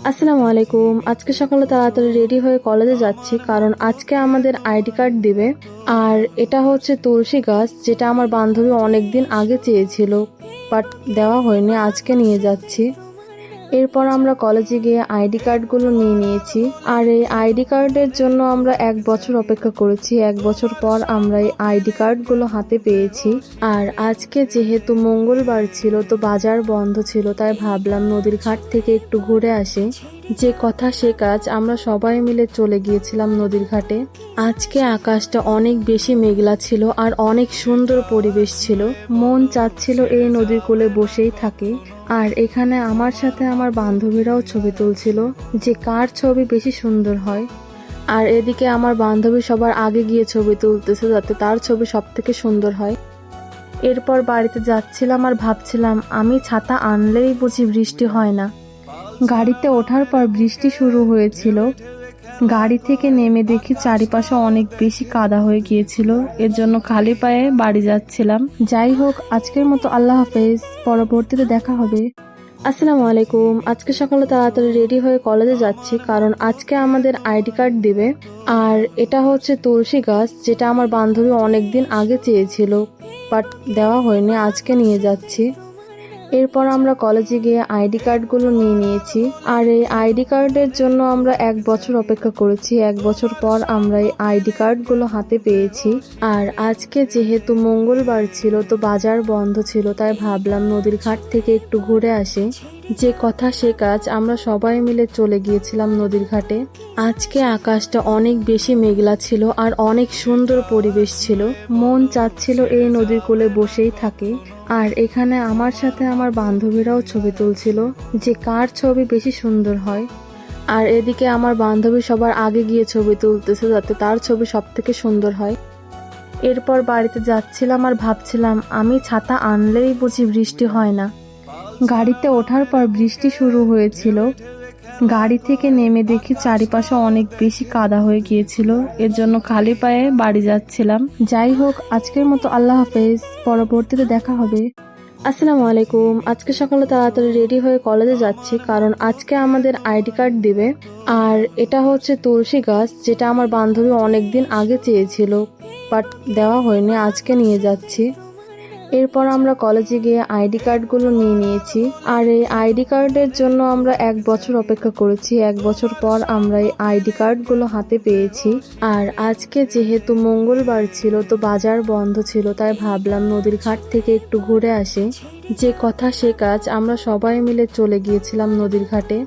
আসসালামু আলাইকুম। আজকে সকালে তাড়াতাড়ি রেডি হয়ে কলেজে যাচ্ছি, কারণ আজকে আমাদের আইডি কার্ড দিবে। আর এটা হচ্ছে তুলসী গাছ, যেটা আমার বান্ধবী অনেকদিন আগে চেয়েছিল, বাট দেওয়া হয়নি। আজকে নিয়ে যাচ্ছি। এরপর আমরা কলেজে গিয়ে আইডি কার্ডগুলো নিয়ে নিয়েছি। আর এই আইডি কার্ডের জন্য আমরা 1 বছর অপেক্ষা করেছি। 1 বছর পর আমরা এই আইডি কার্ডগুলো হাতে পেয়েছি। আর আজকে যেহেতু মঙ্গলবার ছিল, তো বাজার বন্ধ ছিল, তাই ভাবলাম নদীর ঘাট থেকে একটু ঘুরে আসি। যে কথা সে কাজ, আমরা সবাই মিলে চলে গিয়েছিলাম নদীর ঘাটে। আজকে আকাশটা অনেক বেশি মেঘলা ছিল আর অনেক সুন্দর পরিবেশ ছিল। মন চাচ্ছিল এই নদীর কোলে বসেই থাকে। আর এখানে আমার সাথে আমার বান্ধবীরাও ছবি তুলছিল, যে কার ছবি বেশি সুন্দর হয়। আর এদিকে আমার বান্ধবী সবার আগে গিয়ে ছবি তুলতেছে, যাতে তার ছবি সব থেকে সুন্দর হয়। এরপর বাড়িতে যাচ্ছিলাম আর ভাবছিলাম, আমি ছাতা আনলেই বুঝি বৃষ্টি হয় না। গাড়িতে ওঠার পর বৃষ্টি শুরু হয়েছিল। গাড়ি থেকে নেমে দেখি চারিপাশে অনেক বেশি কাদা হয়ে গিয়েছিল। এর জন্য খালি পায়ে বাড়ি যাচ্ছিলাম। যাই হোক, আজকের মতো আল্লাহ হাফেজ, পরবর্তীতে দেখা হবে। আসসালামু আলাইকুম। আজকে সকালে তাড়াতাড়ি রেডি হয়ে কলেজে যাচ্ছি, কারণ আজকে আমাদের আইডি কার্ড দিবে। আর এটা হচ্ছে তুলসী গাছ, যেটা আমার বান্ধবী অনেকদিন আগে চেয়েছিল, বাট দেওয়া হয়নি। আজকে নিয়ে যাচ্ছি। এরপর আমরা কলেজে গিয়ে আইডি কার্ডগুলো নিয়ে নিয়েছি। আর এই আইডি কার্ডের জন্য আমরা 1 বছর অপেক্ষা করেছি। 1 বছর পর আমরা এই আইডি কার্ডগুলো হাতে পেয়েছি। আর আজকে যেহেতু মঙ্গলবার ছিল, তো বাজার বন্ধ ছিল, তাই ভাবলাম নদীর ঘাট থেকে একটু ঘুরে আসি। যে কথা সে কাজ, আমরা সবাই মিলে চলে গিয়েছিলাম নদীর ঘাটে। আজকে আকাশটা অনেক বেশি মেঘলা ছিল আর অনেক সুন্দর পরিবেশ ছিল। মন চাচ্ছিল এই নদীর কোলে বসেই থাকে। আর এখানে আমার সাথে আমার বান্ধবীরাও ছবি তুলছিল, যে কার ছবি বেশি সুন্দর হয়। আর এদিকে আমার বান্ধবী সবার আগে গিয়ে ছবি তুলতেছে, যাতে তার ছবি সব থেকে সুন্দর হয়। এরপর বাড়িতে যাচ্ছিলাম আর ভাবছিলাম, আমি ছাতা আনলেই বুঝি বৃষ্টি হয় না। গাড়িতে ওঠার পর বৃষ্টি শুরু হয়েছিল। গাড়ি থেকে নেমে দেখি চারিপাশে অনেক বেশি কাদা হয়ে গিয়েছিল। এর জন্য খালি পায়ে বাড়ি যাচ্ছিলাম। যাই হোক, আজকের মতো আল্লাহ হাফেজ, পরবর্তীতে দেখা হবে। আসসালামু আলাইকুম। আজকে সকালে তাড়াতাড়ি রেডি হয়ে কলেজে যাচ্ছি, কারণ আজকে আমাদের আইডি কার্ড দিবে। আর এটা হচ্ছে তুলসী গাছ, যেটা আমার বান্ধবী অনেকদিন আগে চেয়েছিল, বাট দেওয়া হয়নি। আজকে নিয়ে যাচ্ছি। এরপর আমরা কলেজে গিয়ে আইডি কার্ডগুলো নিয়ে নিয়েছি। আর এই আইডি কার্ডের জন্য আমরা 1 বছর অপেক্ষা করেছি। 1 বছর পর আমরা এই আইডি কার্ডগুলো হাতে পেয়েছি। আর আজকে যেহেতু মঙ্গলবার ছিল, তো বাজার বন্ধ ছিল, তাই ভাবলাম নদীর ঘাট থেকে একটু ঘুরে আসি। যে কথা সে কাজ, আমরা সবাই মিলে চলে গিয়েছিলাম নদীর ঘাটে।